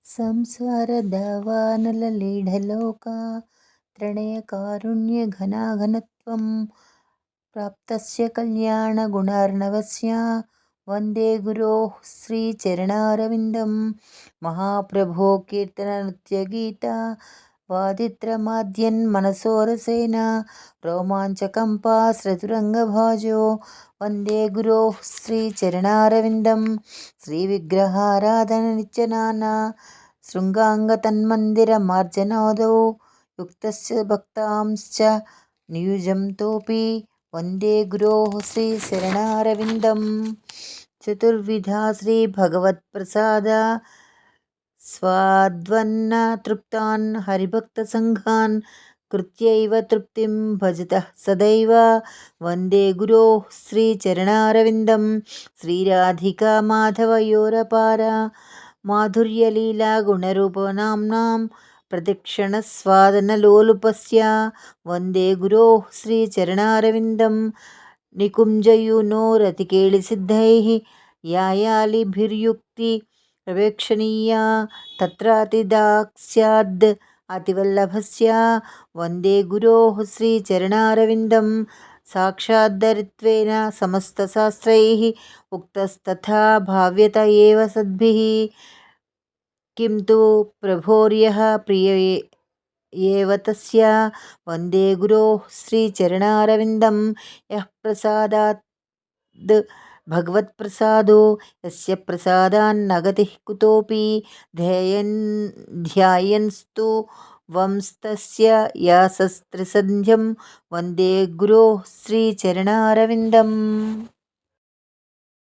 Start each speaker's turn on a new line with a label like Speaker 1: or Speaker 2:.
Speaker 1: संसारदावानललीढलोका त्रणयकारुण्यघनाघनत्वं प्राप्तस्य कल्याणगुणार्णवस्य वन्दे गुरोः श्रीचरणारविन्दं। महाप्रभो कीर्तननृत्यगीता वादित्रमाद्यन्मनसोरसेन रोमाञ्चकम्पाश्रुतिरङ्गभाजो वन्दे गुरोः श्रीचरणारविन्दं। श्रीविग्रहाराधननित्यनाना शृङ्गाङ्गतन्मन्दिरमार्जनादौ युक्तस्य भक्तांश्च नियुजन्तोऽपि वन्दे गुरोः श्रीचरणारविन्दं। चतुर्विधा श्रीभगवत्प्रसादा स्वाद्वन्न तृप्तान् हरिभक्तसङ्घान् कृत्यैव तृप्तिं भजतः सदैव वन्दे गुरोः श्रीचरणारविन्दं। श्रीराधिका माधवयोरपार माधुर्यलीलागुणरूपनाम्नां प्रदक्षिणस्वादनलोलुपस्य वन्दे गुरोः श्रीचरणारविन्दं। निकुञ्जयूनोरतिकेलिसिद्धैः यायालिभिर्युक्ति प्रवेक्षणीया तत्रातिदाक्स्याद् अतिवल्लभस्य वन्दे गुरोः श्रीचरणारविन्दं। साक्षाद्धरित्वेन समस्तशास्त्रैः उक्तस्तथा भाव्यत एव सद्भिः किं तु प्रभोर्यः प्रिय एव तस्य वन्दे गुरोः श्रीचरणारविन्दं। यः प्रसादात् भगवत्प्रसादो यस्य प्रसादान्न गतिः कुतोऽपि ध्यायन्स्तु वंस्तस्य यासस्त्रिसन्ध्यं वन्दे गुरोः श्रीचरणारविन्दम्।